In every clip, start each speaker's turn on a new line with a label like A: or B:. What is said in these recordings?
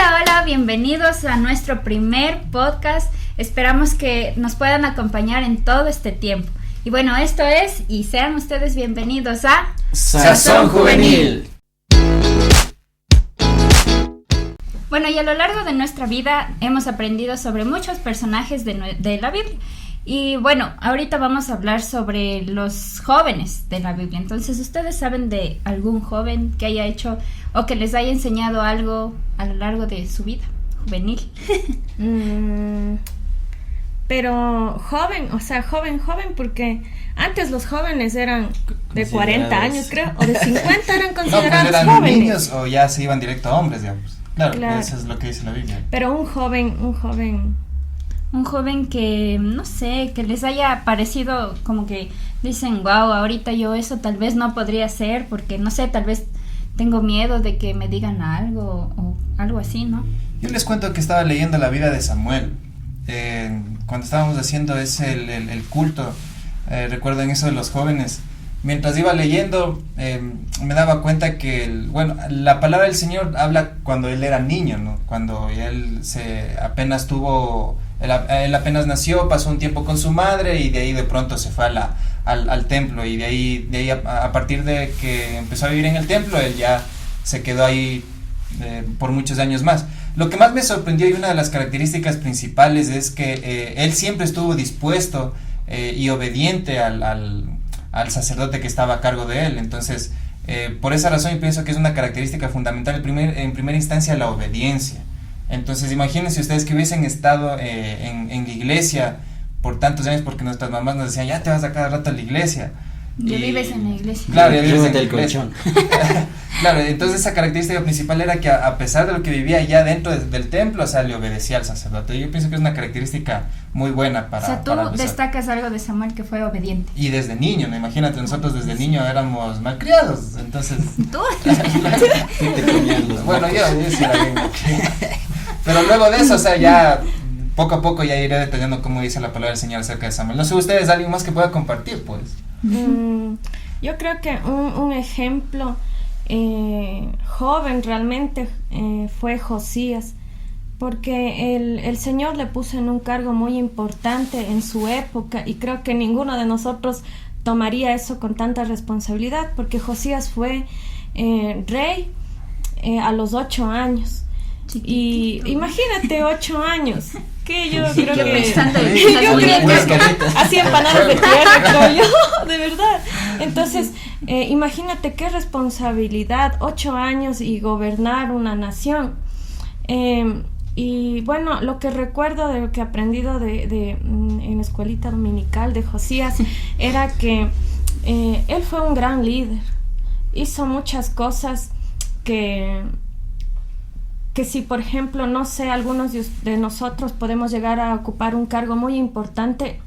A: Hola, bienvenidos a nuestro primer podcast. Esperamos que nos puedan acompañar en todo este tiempo. Y bueno, esto es, y sean ustedes bienvenidos a
B: Sazón Juvenil.
A: Bueno, y a lo largo de nuestra vida hemos aprendido sobre muchos personajes de la Biblia. Y bueno, ahorita vamos a hablar sobre los jóvenes de la Biblia. Entonces, ¿ustedes saben de algún joven que haya hecho o que les haya enseñado algo a lo largo de su vida juvenil?
C: Pero joven, o sea, joven, porque antes los jóvenes eran de 40 años, creo, o de 50 eran considerados
B: no, pues eran
C: jóvenes.
B: Niños o ya se iban directo a hombres, digamos. Claro, eso es lo que dice la Biblia.
C: Pero un joven
A: que, no sé, que les haya parecido como que dicen, wow, ahorita yo eso tal vez no podría hacer porque, no sé, tal vez tengo miedo de que me digan algo o algo así, ¿no?
B: Yo les cuento que estaba leyendo la vida de Samuel. Cuando estábamos haciendo el culto, recuerdo en eso de los jóvenes, mientras iba leyendo me daba cuenta que la palabra del Señor habla cuando él era niño, ¿no? Cuando él él apenas nació, pasó un tiempo con su madre y de ahí de pronto se fue al templo y de ahí a partir de que empezó a vivir en el templo, él ya se quedó ahí por muchos años más. Lo que más me sorprendió y una de las características principales es que él siempre estuvo dispuesto y obediente al sacerdote que estaba a cargo de él. Entonces, por esa razón yo pienso que es una característica fundamental en primera instancia la obediencia. Entonces imagínense ustedes que hubiesen estado en la iglesia por tantos años, porque nuestras mamás nos decían, ya te vas a cada rato a la iglesia.
A: Ya vives en la iglesia.
B: Claro, ya vives en la iglesia. Claro, entonces esa característica principal era que a pesar de lo que vivía ya dentro del templo, o sea, le obedecía al sacerdote. Yo pienso que es una característica muy buena para...
A: O sea, tú destacas algo de Samuel que fue obediente.
B: Y desde niño, ¿no? Imagínate, nosotros desde niño éramos malcriados, entonces...
A: ¿Tú?
B: Bueno, yo sí era bien. Pero luego de eso, o sea, ya poco a poco ya iré detallando cómo dice la palabra del Señor acerca de Samuel. No sé, ustedes, alguien más que pueda compartir, pues.
C: Yo creo que un ejemplo joven realmente fue Josías, porque el Señor le puso en un cargo muy importante en su época y creo que ninguno de nosotros tomaría eso con tanta responsabilidad, porque Josías fue rey a los 8 años. Chiquitito. Y imagínate 8 años que yo creo que así empanadas de tierra, creo yo, de verdad. Entonces imagínate qué responsabilidad, 8 años y gobernar una nación. Y bueno, lo que recuerdo de lo que he aprendido en la escuelita dominical de Josías era que él fue un gran líder, hizo muchas cosas que si por ejemplo, no sé, algunos de nosotros podemos llegar a ocupar un cargo muy importante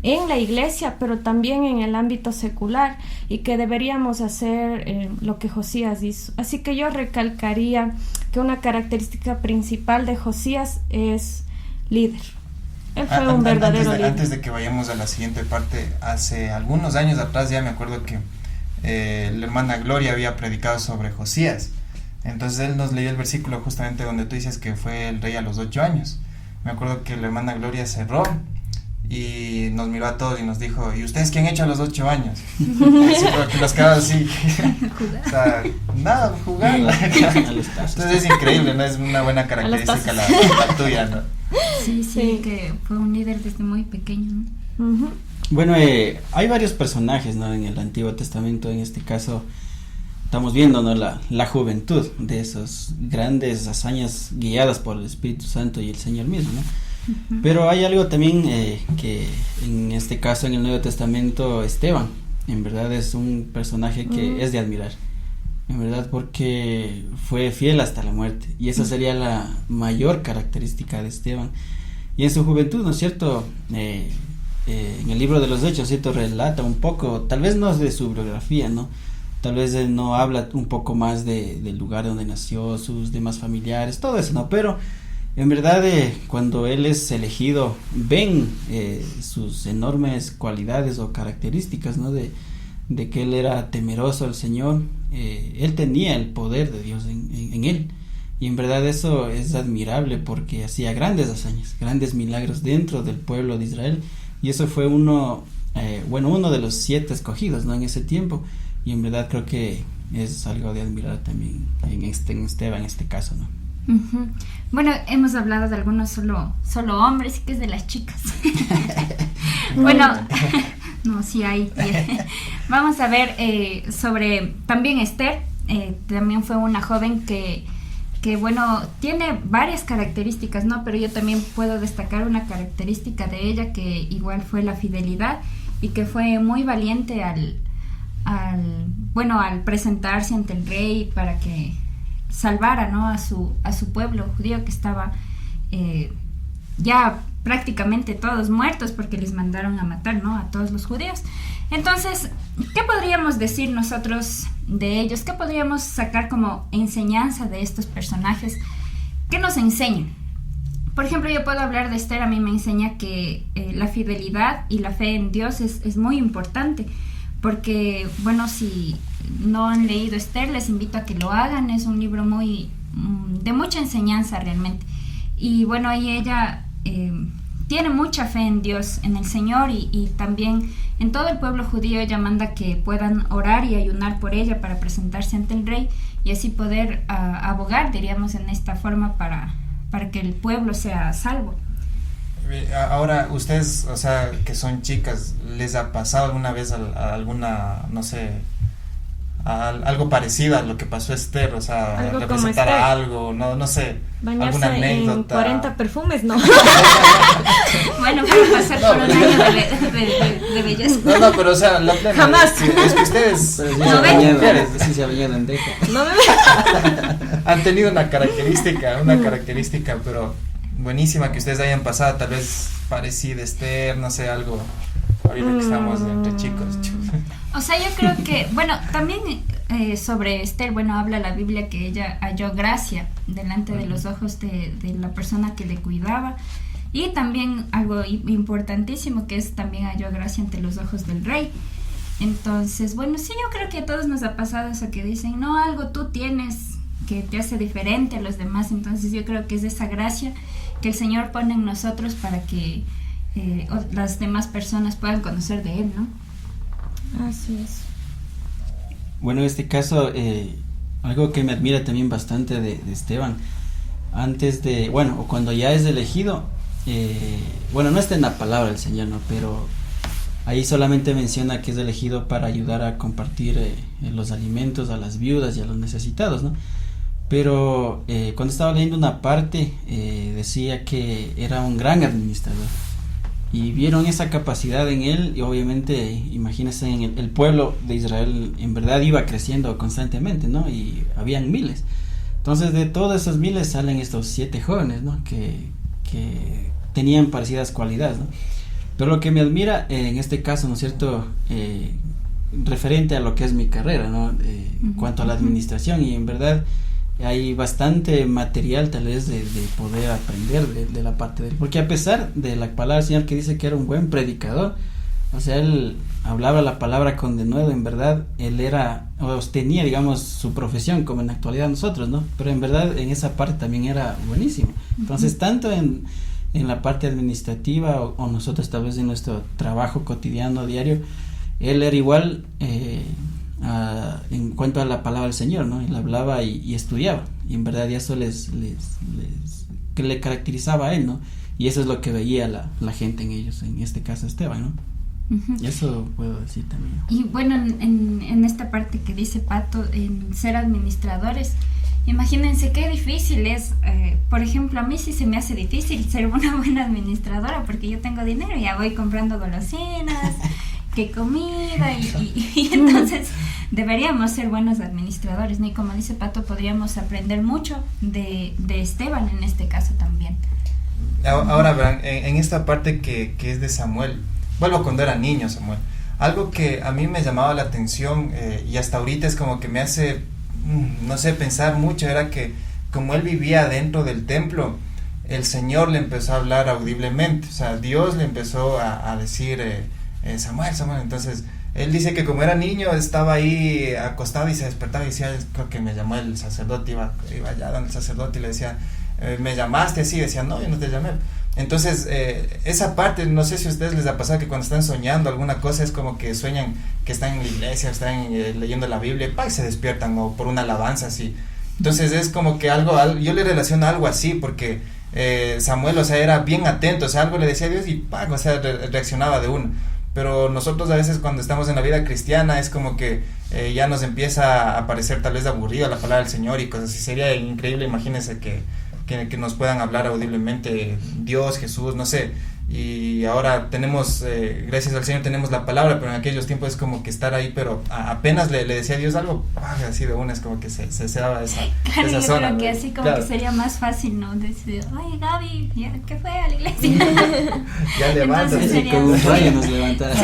C: en la iglesia, pero también en el ámbito secular, y que deberíamos hacer lo que Josías hizo. Así que yo recalcaría que una característica principal de Josías es líder. Él fue un verdadero líder.
B: Antes de que vayamos a la siguiente parte, hace algunos años atrás ya me acuerdo que la hermana Gloria había predicado sobre Josías. Entonces él nos leyó el versículo justamente donde tú dices que fue el rey a los 8 años. Me acuerdo que la hermana Gloria cerró y nos miró a todos y nos dijo, ¿y ustedes qué han hecho a los 8 años? Así, porque nos quedaba así. O sea, nada, jugar. Entonces es increíble, ¿no? Es una buena característica la tuya, ¿no?
A: Sí, que fue un líder desde muy pequeño, ¿no?
D: Bueno, hay varios personajes, ¿no? En el Antiguo Testamento, en este caso estamos viendo, ¿no? La juventud de esas grandes hazañas guiadas por el Espíritu Santo y el Señor mismo, ¿no? Pero hay algo también que en este caso en el Nuevo Testamento, Esteban, en verdad es un personaje que es de admirar, en verdad, porque fue fiel hasta la muerte, y esa sería la mayor característica de Esteban. Y en su juventud, ¿no es cierto? En el libro de los Hechos, ¿cierto? Relata un poco, tal vez no es de su biografía, ¿no? Tal vez él no habla un poco más del lugar donde nació, sus demás familiares, todo eso, ¿no? Pero en verdad cuando él es elegido, ven sus enormes cualidades o características, ¿no? De que él era temeroso al Señor, él tenía el poder de Dios en él. Y en verdad eso es admirable porque hacía grandes hazañas, grandes milagros dentro del pueblo de Israel. Y eso fue uno de los 7 escogidos, ¿no? En ese tiempo. Y en verdad creo que es algo de admirar también en Esteban, en este caso, ¿no?
A: Uh-huh. Bueno, hemos hablado de algunos solo hombres y que es de las chicas. Bueno, no, sí hay. Vamos a ver sobre también Esther. También fue una joven que bueno, tiene varias características, ¿no? Pero yo también puedo destacar una característica de ella que igual fue la fidelidad y que fue muy valiente al presentarse ante el rey para que salvara, ¿no? a su pueblo judío que estaba ya prácticamente todos muertos porque les mandaron a matar, ¿no? A todos los judíos. Entonces, ¿qué podríamos decir nosotros de ellos? ¿Qué podríamos sacar como enseñanza de estos personajes? ¿Qué nos enseñan? Por ejemplo, yo puedo hablar de Esther. A mí me enseña que la fidelidad y la fe en Dios es muy importante, porque, bueno, si no han leído Esther, les invito a que lo hagan. Es un libro de mucha enseñanza realmente. Y bueno, ahí ella tiene mucha fe en Dios, en el Señor, y también en todo el pueblo judío. Ella manda que puedan orar y ayunar por ella para presentarse ante el rey y así poder abogar, diríamos, en esta forma para que el pueblo sea salvo.
B: Ahora, ustedes, o sea, que son chicas, ¿les ha pasado alguna vez a alguna, no sé, algo parecido a lo que pasó a Esther? O sea,
C: algo
B: representar
C: como Esther.
B: Algo, no sé,
C: Bañarse
B: alguna anécdota.
C: en 40 perfumes, ¿no?
A: Bueno, para pasar por un año de belleza.
B: No, pero o sea, la plena.
C: Jamás.
B: Es que ustedes
D: Pero sí
A: No,
D: se ha
A: ven.
D: bañado, sí se ha bañado en Deja.
C: No me
B: han tenido una característica, pero buenísima que ustedes hayan pasado, tal vez parecida a Esther, no sé, algo, ahorita que estamos entre chicos.
A: O sea, yo creo que, bueno, también sobre Esther, bueno, habla la Biblia que ella halló gracia delante de los ojos de la persona que le cuidaba, y también algo importantísimo que es también halló gracia ante los ojos del rey. Entonces, bueno, sí, yo creo que a todos nos ha pasado eso que dicen, no, algo tú tienes que te hace diferente a los demás. Entonces yo creo que es esa gracia que el Señor pone en nosotros para que las demás personas puedan conocer de Él, ¿no?
C: Así es.
D: Bueno, en este caso, algo que me admira también bastante de Esteban, o cuando ya es elegido, no está en la palabra del Señor, ¿no? Pero ahí solamente menciona que es elegido para ayudar a compartir los alimentos a las viudas y a los necesitados, ¿no? Pero cuando estaba leyendo una parte, decía que era un gran administrador. Y vieron esa capacidad en él, y obviamente, imagínense, en el pueblo de Israel en verdad iba creciendo constantemente, ¿no? Y habían miles. Entonces, de todos esos miles salen estos 7 jóvenes, ¿no? Que tenían parecidas cualidades, ¿no? Pero lo que me admira en este caso, ¿no es cierto? Referente a lo que es mi carrera, ¿no? En cuanto a la administración, y en verdad hay bastante material tal vez de poder aprender de la parte de él, porque a pesar de la palabra del Señor que dice que era un buen predicador, o sea, él hablaba la palabra con denuedo, en verdad, él tenía, digamos, su profesión como en la actualidad nosotros, ¿no? Pero en verdad en esa parte también era buenísimo. Entonces, tanto en la parte administrativa o nosotros tal vez en nuestro trabajo cotidiano, diario, él era igual en cuanto a la palabra del Señor, ¿no? Él hablaba y estudiaba, y en verdad eso que le caracterizaba a él, ¿no? Y eso es lo que veía la gente en ellos, en este caso Esteban, ¿no? Y eso puedo decir también.
A: Y bueno, en esta parte que dice Pato, en ser administradores, imagínense qué difícil es. Por ejemplo, a mí sí se me hace difícil ser una buena administradora, porque yo tengo dinero y ya voy comprando golosinas, que comida, y entonces deberíamos ser buenos administradores, ¿no? Y como dice Pato, podríamos aprender mucho de Esteban en este caso también.
B: Ahora verán, en esta parte que es de Samuel, vuelvo cuando era niño Samuel, algo que a mí me llamaba la atención y hasta ahorita es como que me hace, no sé, pensar mucho, era que como él vivía dentro del templo, el Señor le empezó a hablar audiblemente, o sea, Dios le empezó a decir, Samuel, entonces Él dice que como era niño estaba ahí acostado y se despertaba y decía, creo que me llamó el sacerdote, iba allá donde el sacerdote y le decía, ¿me llamaste así? Decía, no, yo no te llamé. Entonces, esa parte, no sé si a ustedes les ha pasado que cuando están soñando alguna cosa es como que sueñan que están en la iglesia, están leyendo la Biblia y se despiertan o por una alabanza así. Entonces es como que algo yo le relaciono algo así porque Samuel, o sea, era bien atento, o sea, algo le decía a Dios y o sea, reaccionaba de uno. Pero nosotros a veces cuando estamos en la vida cristiana es como que ya nos empieza a parecer tal vez aburrido la palabra del Señor y cosas así. Sería increíble, imagínense que nos puedan hablar audiblemente Dios, Jesús, no sé. Y ahora tenemos, gracias al Señor tenemos la palabra, pero en aquellos tiempos es como que estar ahí, pero apenas le decía a Dios algo, así de una es como que se daba esa
A: yo
B: zona.
A: Creo que así como que sería más fácil, ¿no? Decir, oye Gaby, ¿qué fue a la iglesia?
B: Ya levántate.
D: Sí, con un rayo nos levantara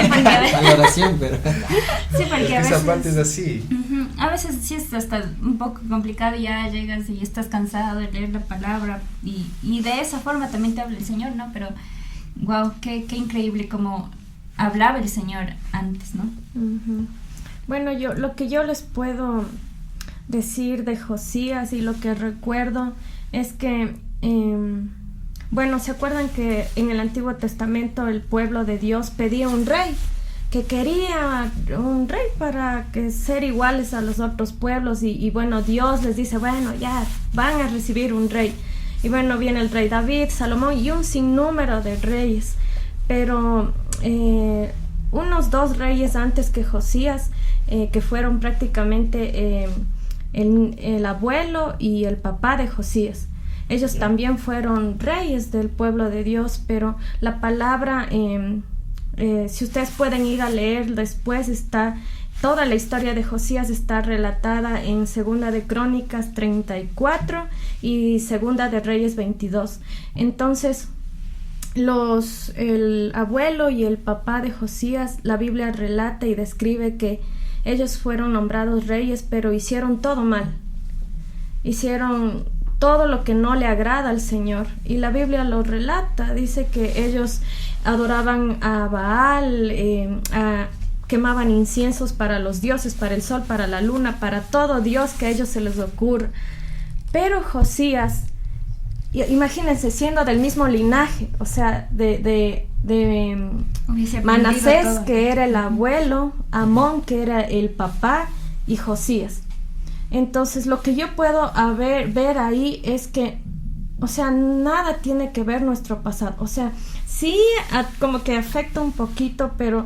D: a la oración, pero...
A: Sí, porque a veces...
B: Esa parte es así.
A: A veces sí es hasta un poco complicado, ya llegas y estás cansado de leer la palabra y de esa forma también te habla el Señor, ¿no? Pero... Wow, qué increíble como hablaba el Señor antes, ¿no?
C: Bueno, lo que yo les puedo decir de Josías y lo que recuerdo es que, bueno, ¿se acuerdan que en el Antiguo Testamento el pueblo de Dios pedía un rey? Que quería un rey para que ser iguales a los otros pueblos y bueno, Dios les dice, bueno, ya van a recibir un rey. Y bueno, viene el rey David, Salomón y un sinnúmero de reyes. Pero unos 2 reyes antes que Josías, que fueron prácticamente el abuelo y el papá de Josías. Ellos también fueron reyes del pueblo de Dios, pero la palabra, si ustedes pueden ir a leer después, toda la historia de Josías está relatada en Segunda de Crónicas 34 y Segunda de Reyes 22. Entonces, el abuelo y el papá de Josías, la Biblia relata y describe que ellos fueron nombrados reyes, pero hicieron todo mal. Hicieron todo lo que no le agrada al Señor. Y la Biblia lo relata, dice que ellos adoraban a Baal, quemaban inciensos para los dioses, para el sol, para la luna, para todo Dios que a ellos se les ocurra. Pero Josías, imagínense, siendo del mismo linaje, o sea, de Manasés, que era el abuelo, Amón, que era el papá, y Josías. Entonces, lo que yo puedo ver ahí es que, o sea, nada tiene que ver nuestro pasado. O sea, sí, como que afecta un poquito, pero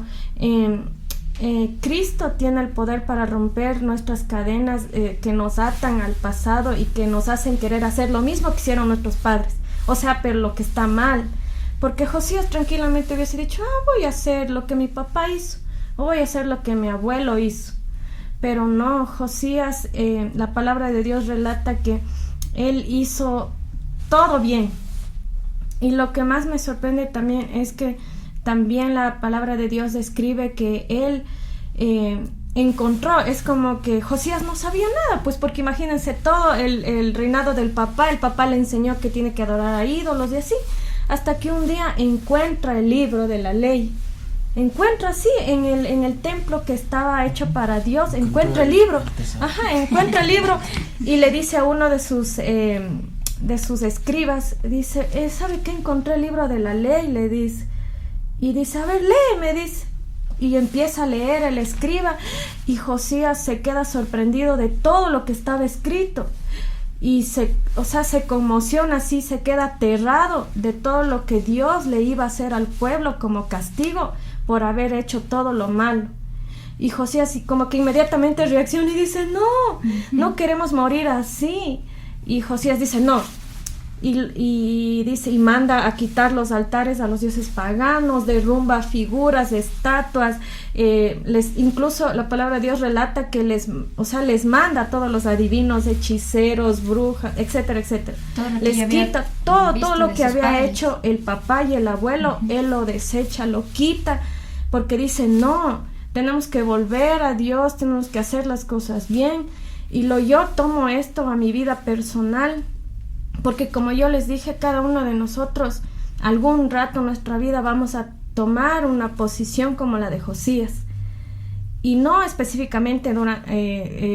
C: Cristo tiene el poder para romper nuestras cadenas que nos atan al pasado y que nos hacen querer hacer lo mismo que hicieron nuestros padres. O sea, pero lo que está mal. Porque Josías tranquilamente hubiese dicho, voy a hacer lo que mi papá hizo, o voy a hacer lo que mi abuelo hizo. Pero no, Josías, la palabra de Dios relata que él hizo todo bien. Y lo que más me sorprende también es que también la palabra de Dios describe que él encontró, es como que Josías no sabía nada, pues porque imagínense todo el reinado del papá, el papá le enseñó que tiene que adorar a ídolos y así, hasta que un día encuentra el libro de la ley. Encuentra así en el templo que estaba hecho para Dios, encuentra el libro, encuentra el libro y le dice a uno de sus escribas, dice, ¿sabe qué? Encontré el libro de la ley, le dice, y dice, a ver, lee, me dice, y empieza a leer el escriba, y Josías se queda sorprendido de todo lo que estaba escrito, y se conmociona así, se queda aterrado de todo lo que Dios le iba a hacer al pueblo como castigo por haber hecho todo lo malo. Y Josías como que inmediatamente reacciona y dice, no queremos morir así. Y Josías dice, no. Y dice, y manda a quitar los altares a los dioses paganos, derrumba figuras, estatuas, incluso la palabra de Dios relata que les manda a todos los adivinos, hechiceros, brujas, etcétera, etcétera. Les quita todo lo que había hecho el papá y el abuelo, él lo desecha, lo quita, porque dice, no, tenemos que volver a Dios, tenemos que hacer las cosas bien. Y yo tomo esto a mi vida personal, porque como yo les dije, cada uno de nosotros algún rato en nuestra vida vamos a tomar una posición como la de Josías. y no específicamente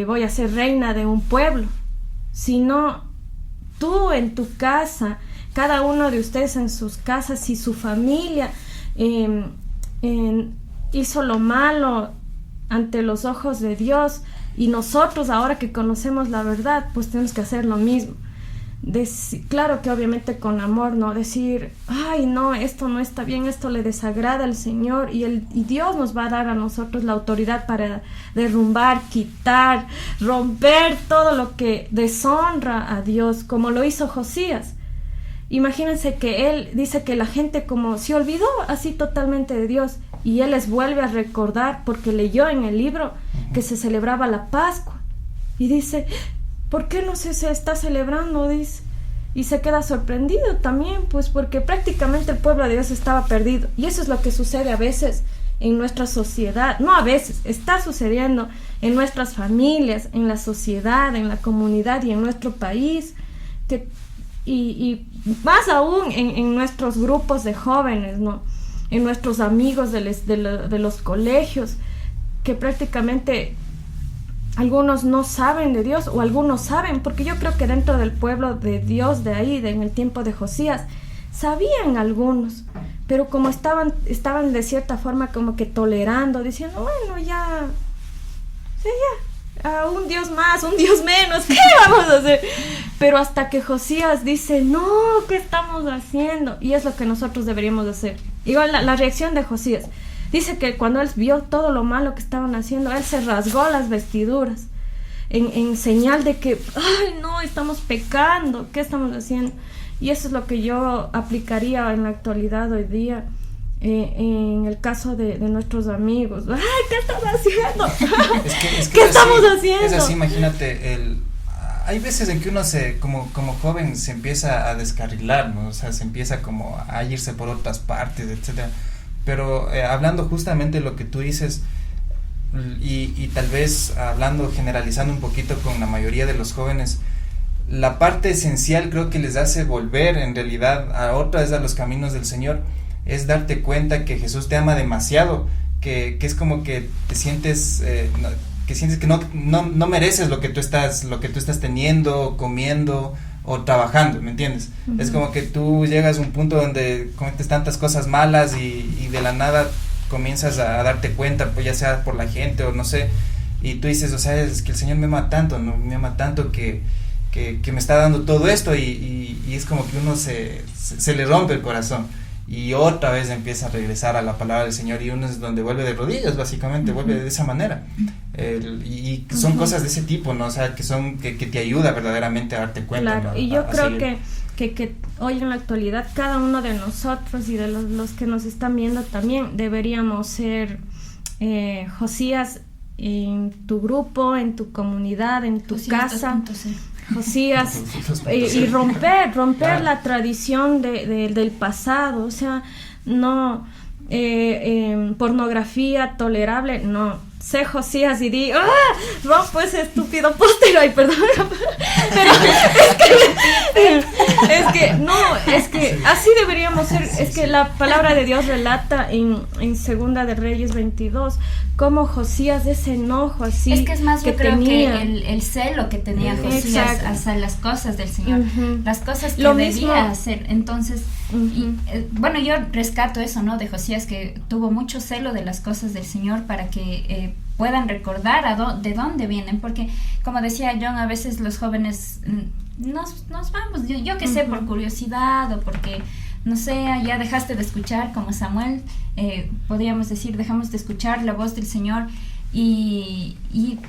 C: voy a ser reina de un pueblo, sino tú en tu casa, cada uno de ustedes en sus casas, si su familia hizo lo malo ante los ojos de Dios, y nosotros ahora que conocemos la verdad, pues tenemos que hacer lo mismo. Claro que obviamente con amor, no decir, ay no, esto no está bien, esto le desagrada al Señor, y Dios nos va a dar a nosotros la autoridad para derrumbar, quitar, romper todo lo que deshonra a Dios, como lo hizo Josías. Imagínense que él dice que la gente como se olvidó así totalmente de Dios, y él les vuelve a recordar porque leyó en el libro que se celebraba la Pascua, y dice, ¿por qué no se está celebrando? Dice, y se queda sorprendido también, pues porque prácticamente el pueblo de Dios estaba perdido, y eso es lo que sucede a veces en nuestra sociedad, no a veces, está sucediendo en nuestras familias, en la sociedad, en la comunidad y en nuestro país, y más aún en nuestros grupos de jóvenes, ¿no? En nuestros amigos de los colegios, que prácticamente algunos no saben de Dios, o algunos saben, porque yo creo que dentro del pueblo de Dios de ahí, en el tiempo de Josías, sabían algunos, pero como estaban de cierta forma como que tolerando, diciendo, bueno, ya, sí, ya, un Dios más, un Dios menos, ¿qué vamos a hacer? Pero hasta que Josías dice, no, ¿qué estamos haciendo? Y es lo que nosotros deberíamos hacer. Igual la reacción de Josías. Dice que cuando él vio todo lo malo que estaban haciendo, él se rasgó las vestiduras en señal de que, ay no, estamos pecando, ¿qué estamos haciendo? Y eso es lo que yo aplicaría en la actualidad hoy día, en el caso de nuestros amigos. Ay, ¿qué estás haciendo? ¿Qué estamos haciendo?
B: Es así, imagínate, hay veces en que uno como joven se empieza a descarrilar, ¿no? O sea, se empieza como a irse por otras partes, etcétera. Pero hablando justamente de lo que tú dices, y tal vez generalizando un poquito con la mayoría de los jóvenes, la parte esencial creo que les hace volver en realidad otra vez a los caminos del Señor, es darte cuenta que Jesús te ama demasiado, que es como que te sientes, que no mereces lo que tú estás teniendo, comiendo o trabajando, ¿me entiendes? Uh-huh. Es como que tú llegas a un punto donde cometes tantas cosas malas y de la nada comienzas a darte cuenta, pues ya sea por la gente o no sé, y tú dices, o sea, es que el Señor me ama tanto, ¿no? Me ama tanto que me está dando todo esto, y es como que uno se le rompe el corazón, y otra vez empieza a regresar a la palabra del Señor, y uno es donde vuelve de rodillas, básicamente, vuelve de esa manera, y son cosas de ese tipo, ¿no? O sea, que te ayuda verdaderamente a darte cuenta.
C: Claro, ¿no? Y yo creo que hoy en la actualidad cada uno de nosotros y de los que nos están viendo también deberíamos ser Josías en tu grupo, en tu comunidad, en tu casa. Josías, y romper claro. La tradición del pasado, o sea, no pornografía tolerable, no. Sé Josías y di, rompo ese estúpido póster, ay, perdón, pero es que así deberíamos ser. Es que la palabra de Dios relata en Segunda de Reyes 22 cómo Josías, ese enojo así
A: es que es más,
C: que
A: yo creo
C: tenía,
A: que el celo que tenía Josías hacia las cosas del Señor, las cosas que
C: lo
A: debía
C: mismo
A: hacer. Entonces, bueno, yo rescato eso, ¿no? De Josías, que tuvo mucho celo de las cosas del Señor para que puedan recordar de dónde vienen, porque como decía John, a veces los jóvenes nos vamos, yo que sé, por curiosidad o porque no sé, ya dejaste de escuchar, como Samuel, podríamos decir, dejamos de escuchar la voz del Señor, y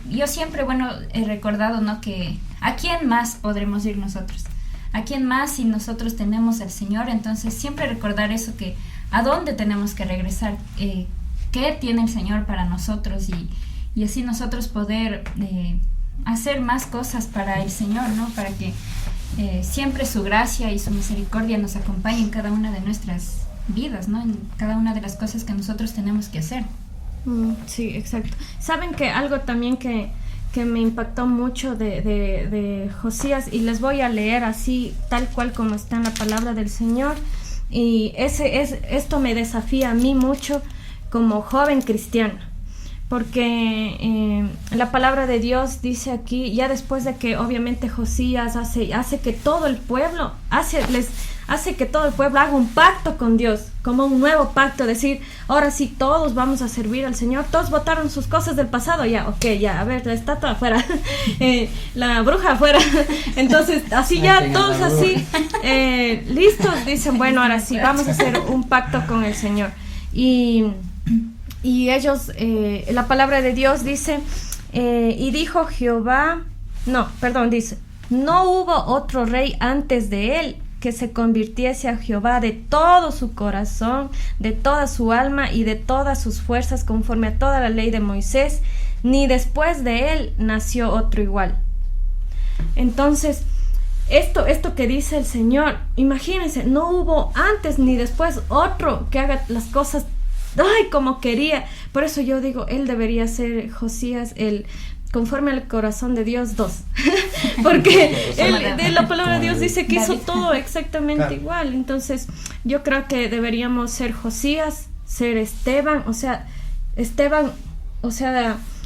A: yo siempre, bueno, he recordado, ¿no? Que ¿a quién más podremos ir nosotros? ¿A quién más si nosotros tenemos al Señor? Entonces siempre recordar eso, que ¿a dónde tenemos que regresar? ¿Qué tiene el Señor para nosotros? Y así nosotros poder hacer más cosas para el Señor, ¿no? Para que siempre su gracia y su misericordia nos acompañen en cada una de nuestras vidas, ¿no? En cada una de las cosas que nosotros tenemos que hacer.
C: Sí, exacto. Saben que algo también que me impactó mucho de Josías, y les voy a leer así, tal cual como está en la palabra del Señor, y esto me desafía a mí mucho como joven cristiana, porque la palabra de Dios dice aquí, ya después de que obviamente Josías hace que todo el pueblo, hace que todo el pueblo haga un pacto con Dios, como un nuevo pacto, decir, ahora sí todos vamos a servir al Señor, todos botaron sus cosas del pasado, ya, ok, ya, a ver, la estatua afuera, la bruja afuera, entonces así ya, todos así, listos, dicen, bueno, ahora sí, vamos a hacer un pacto con el Señor, y ellos, la palabra de Dios dice, y dijo Jehová, dice, no hubo otro rey antes de él que se convirtiese a Jehová de todo su corazón, de toda su alma y de todas sus fuerzas, conforme a toda la ley de Moisés, ni después de él nació otro igual. Entonces, esto que dice el Señor, imagínense, no hubo antes ni después otro que haga las cosas como quería. Por eso yo digo, él debería ser Josías, conforme al corazón de Dios 2. Porque de la palabra de Dios dice que hizo todo exactamente igual. Entonces yo creo que deberíamos ser Josías, ser Esteban,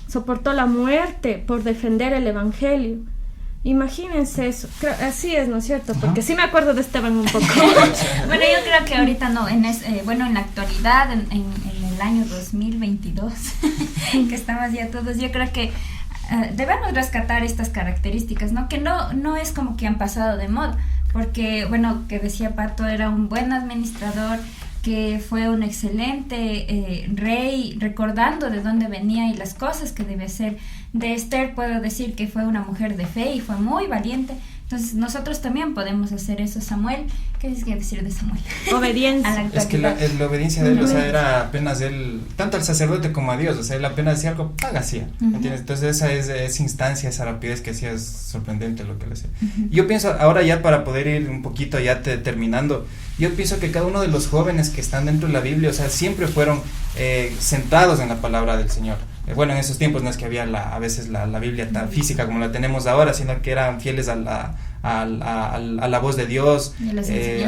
C: soportó la muerte por defender el evangelio. Imagínense eso, así es, ¿no es cierto? Porque sí me acuerdo de Esteban un poco.
A: Bueno, yo creo que ahorita no, en la actualidad, en el año 2022, que estamos ya todos, yo creo que debemos rescatar estas características, ¿no? Que no es como que han pasado de moda, porque, bueno, que decía Pato, era un buen administrador, que fue un excelente rey, recordando de dónde venía y las cosas que debe ser. De Esther puedo decir que fue una mujer de fe y fue muy valiente. Entonces nosotros también podemos hacer eso. Samuel, ¿qué tienes que decir de Samuel?
C: Obediencia.
B: Es que la obediencia de él, o sea, era apenas él, tanto al sacerdote como a Dios, o sea, él apenas decía algo, hacía, ¿entiendes? Entonces esa instancia, esa rapidez que hacía es sorprendente lo que le hacía. Yo pienso, ahora ya para poder ir un poquito ya terminando, yo pienso que cada uno de los jóvenes que están dentro de la Biblia, o sea, siempre fueron centrados en la palabra del Señor. Bueno, en esos tiempos no es que había a veces la Biblia tan física como la tenemos ahora, sino que eran fieles a la voz de Dios,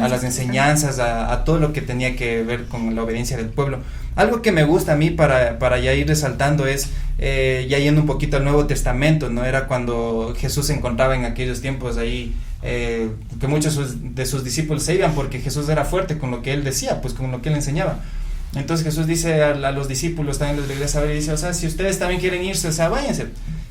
B: a las enseñanzas, a todo lo que tenía que ver con la obediencia del pueblo. Algo que me gusta a mí para ya ir resaltando es, ya yendo un poquito al Nuevo Testamento, ¿no? Era cuando Jesús se encontraba en aquellos tiempos ahí, que muchos de sus discípulos se iban porque Jesús era fuerte con lo que él decía, pues con lo que él enseñaba. Entonces Jesús dice a los discípulos también les regresa a ver y dice, o sea, si ustedes también quieren irse, o sea, váyanse.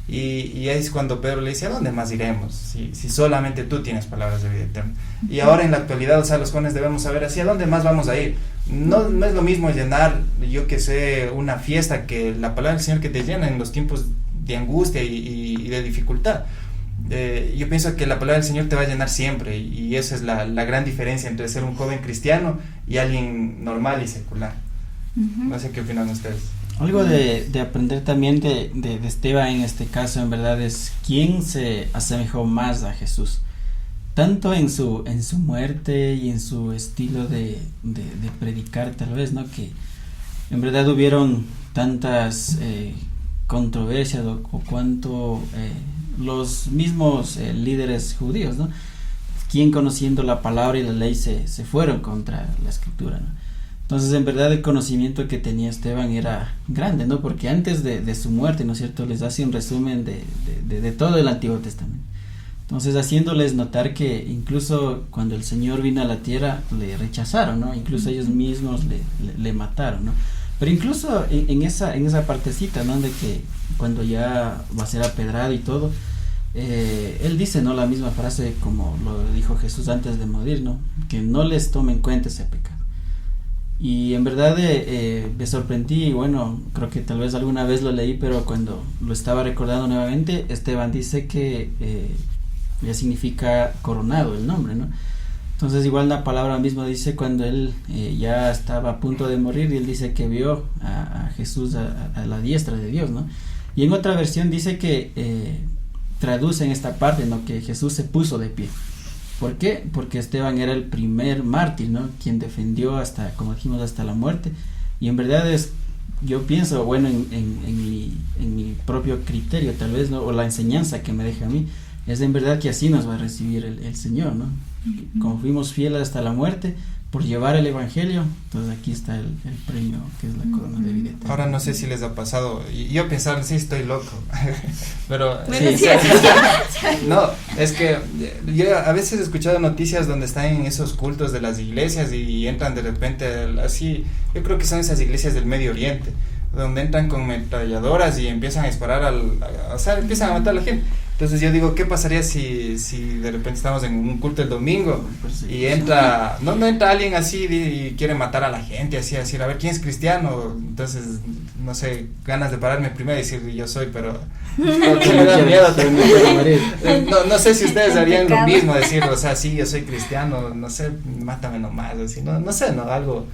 B: Y es cuando Pedro le dice, ¿a dónde más iremos? Si solamente tú tienes palabras de vida eterna. Y ahora en la actualidad, o sea, los jóvenes debemos saber así, ¿a dónde más vamos a ir? No es lo mismo llenar, yo que sé, una fiesta, que la palabra del Señor que te llena en los tiempos de angustia y de dificultad. Yo pienso que la palabra del Señor te va a llenar siempre, y esa es la gran diferencia entre ser un joven cristiano y alguien normal y secular. No sé qué opinan ustedes.
D: Algo de aprender también de Esteban en este caso, en verdad, es quién se asemejó más a Jesús, tanto en su muerte y en su estilo de predicar, tal vez, ¿no? Que en verdad hubieron tantas controversias o cuanto los mismos líderes judíos, ¿no? Quien, conociendo la palabra y la ley, se fueron contra la escritura, ¿no? Entonces, en verdad, el conocimiento que tenía Esteban era grande, ¿no? Porque antes de su muerte, ¿no es cierto?, les hace un resumen de todo el Antiguo Testamento. Entonces, haciéndoles notar que incluso cuando el Señor vino a la tierra, le rechazaron, ¿no? Incluso ellos mismos le mataron, ¿no? Pero incluso en esa partecita, ¿no?, de que cuando ya va a ser apedrado y todo, él dice, ¿no?, la misma frase como lo dijo Jesús antes de morir, ¿no?, que no les tome en cuenta ese pecado. Y en verdad me sorprendí, y bueno, creo que tal vez alguna vez lo leí, pero cuando lo estaba recordando nuevamente, Esteban dice que ya significa coronado el nombre, ¿no? Entonces igual la palabra misma dice cuando él ya estaba a punto de morir, y él dice que vio a Jesús a la diestra de Dios, ¿no? Y en otra versión dice que traduce en esta parte, ¿no?, que Jesús se puso de pie. ¿Por qué? Porque Esteban era el primer mártir, ¿no?, quien defendió hasta, como dijimos, hasta la muerte. Y en verdad yo pienso, bueno, en mi propio criterio tal vez, ¿no?, o la enseñanza que me deja a mí, es en verdad que así nos va a recibir el Señor, ¿no? Como fuimos fieles hasta la muerte, por llevar el evangelio. Entonces aquí está el premio, que es la corona de vida eterna.
B: Ahora no sé si les ha pasado, y yo pensaba, sí, estoy loco, pero
C: Bueno,
B: sí,
C: sí,
B: no, es que yo a veces he escuchado noticias donde están en esos cultos de las iglesias y entran de repente así, yo creo que son esas iglesias del Medio Oriente, donde entran con ametralladoras y empiezan a disparar o sea, empiezan a matar a la gente. Entonces yo digo, ¿qué pasaría si de repente estamos en un culto el domingo y entra, no entra alguien así y quiere matar a la gente, así, decir, a ver, ¿quién es cristiano? Entonces, no sé, ganas de pararme primero y decir, yo soy, pero que me da miedo también. No sé si ustedes harían lo mismo, decir, o sea, sí, yo soy cristiano, no sé, mátame nomás, así, no sé, no, algo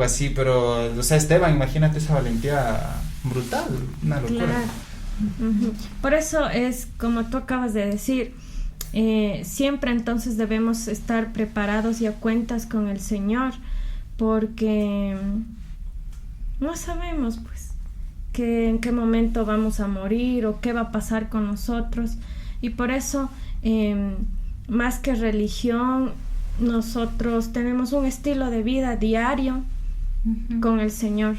B: así, pero, o sea, Esteban, imagínate esa valentía brutal, una locura.
C: Claro. Por eso es, como tú acabas de decir, siempre entonces debemos estar preparados y a cuentas con el Señor, porque no sabemos pues en qué momento vamos a morir o qué va a pasar con nosotros, y por eso más que religión, nosotros tenemos un estilo de vida diario con el Señor.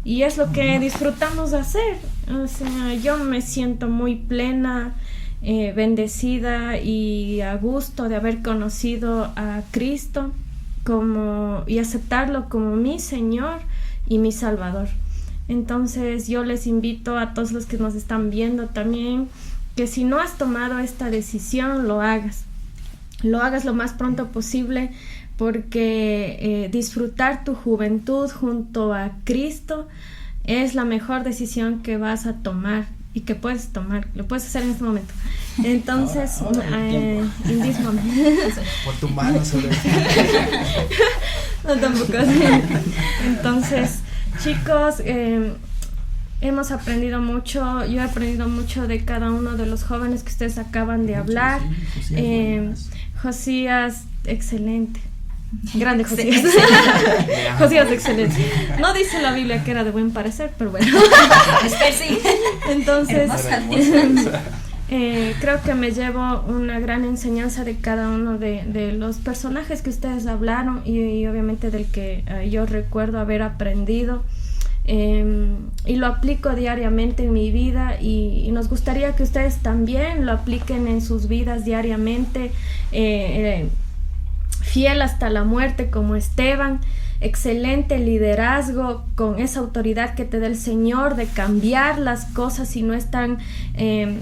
C: Y es lo que disfrutamos de hacer. O sea, yo me siento muy plena, bendecida y a gusto de haber conocido a Cristo y aceptarlo como mi Señor y mi Salvador. Entonces yo les invito a todos los que nos están viendo también, que si no has tomado esta decisión, lo hagas lo más pronto posible, porque disfrutar tu juventud junto a Cristo es la mejor decisión que vas a tomar y que puedes tomar, lo puedes hacer en este momento. Entonces, in this moment.
B: Por tu mano sobre
C: No, tampoco así. Entonces, chicos, hemos aprendido mucho, yo he aprendido mucho de cada uno de los jóvenes que ustedes acaban de hablar. Josías, excelente. Grande Josías. Josías, excelente. No dice la Biblia que era de buen parecer, pero bueno.
A: Sí.
C: Entonces, creo que me llevo una gran enseñanza de cada uno de los personajes que ustedes hablaron y obviamente del que yo recuerdo haber aprendido. Y lo aplico diariamente en mi vida y nos gustaría que ustedes también lo apliquen en sus vidas diariamente, fiel hasta la muerte como Esteban, excelente liderazgo con esa autoridad que te da el Señor de cambiar las cosas si no están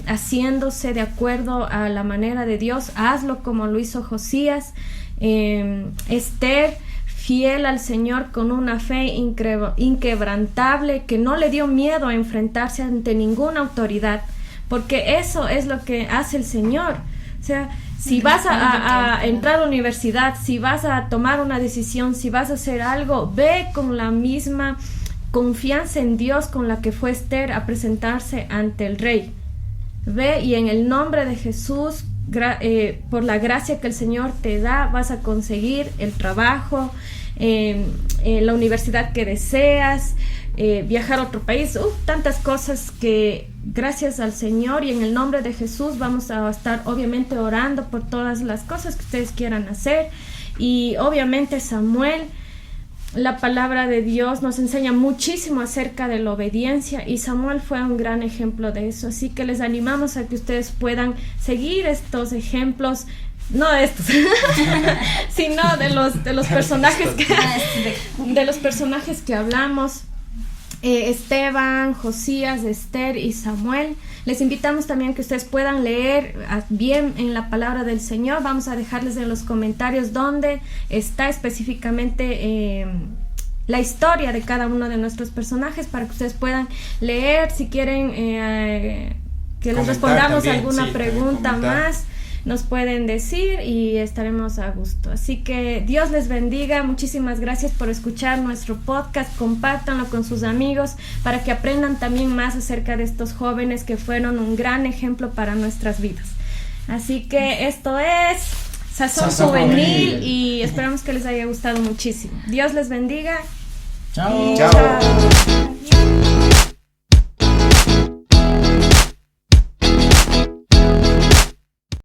C: haciéndose de acuerdo a la manera de Dios, hazlo como lo hizo Josías. Esther, fiel al Señor con una fe inquebrantable, que no le dio miedo a enfrentarse ante ninguna autoridad, porque eso es lo que hace el Señor. O sea, si vas a entrar a la universidad, si vas a tomar una decisión, si vas a hacer algo, ve con la misma confianza en Dios con la que fue Esther a presentarse ante el rey. Ve y en el nombre de Jesús, por la gracia que el Señor te da, vas a conseguir el trabajo, la universidad que deseas, viajar a otro país, tantas cosas que gracias al Señor y en el nombre de Jesús vamos a estar obviamente orando por todas las cosas que ustedes quieran hacer. Y obviamente Samuel, la palabra de Dios nos enseña muchísimo acerca de la obediencia y Samuel fue un gran ejemplo de eso, así que les animamos a que ustedes puedan seguir estos ejemplos, no de estos sino de los personajes que hablamos, Esteban, Josías, Esther y Samuel. Les invitamos también que ustedes puedan leer bien en la palabra del Señor. Vamos a dejarles en los comentarios dónde está específicamente la historia de cada uno de nuestros personajes para que ustedes puedan leer. Si quieren que les respondamos también, alguna pregunta más, nos pueden decir y estaremos a gusto. Así que Dios les bendiga, muchísimas gracias por escuchar nuestro podcast, compártanlo con sus amigos para que aprendan también más acerca de estos jóvenes que fueron un gran ejemplo para nuestras vidas. Así que esto es Sazón Juvenil y esperamos que les haya gustado muchísimo. Dios les bendiga.
D: Chao.
B: Chao.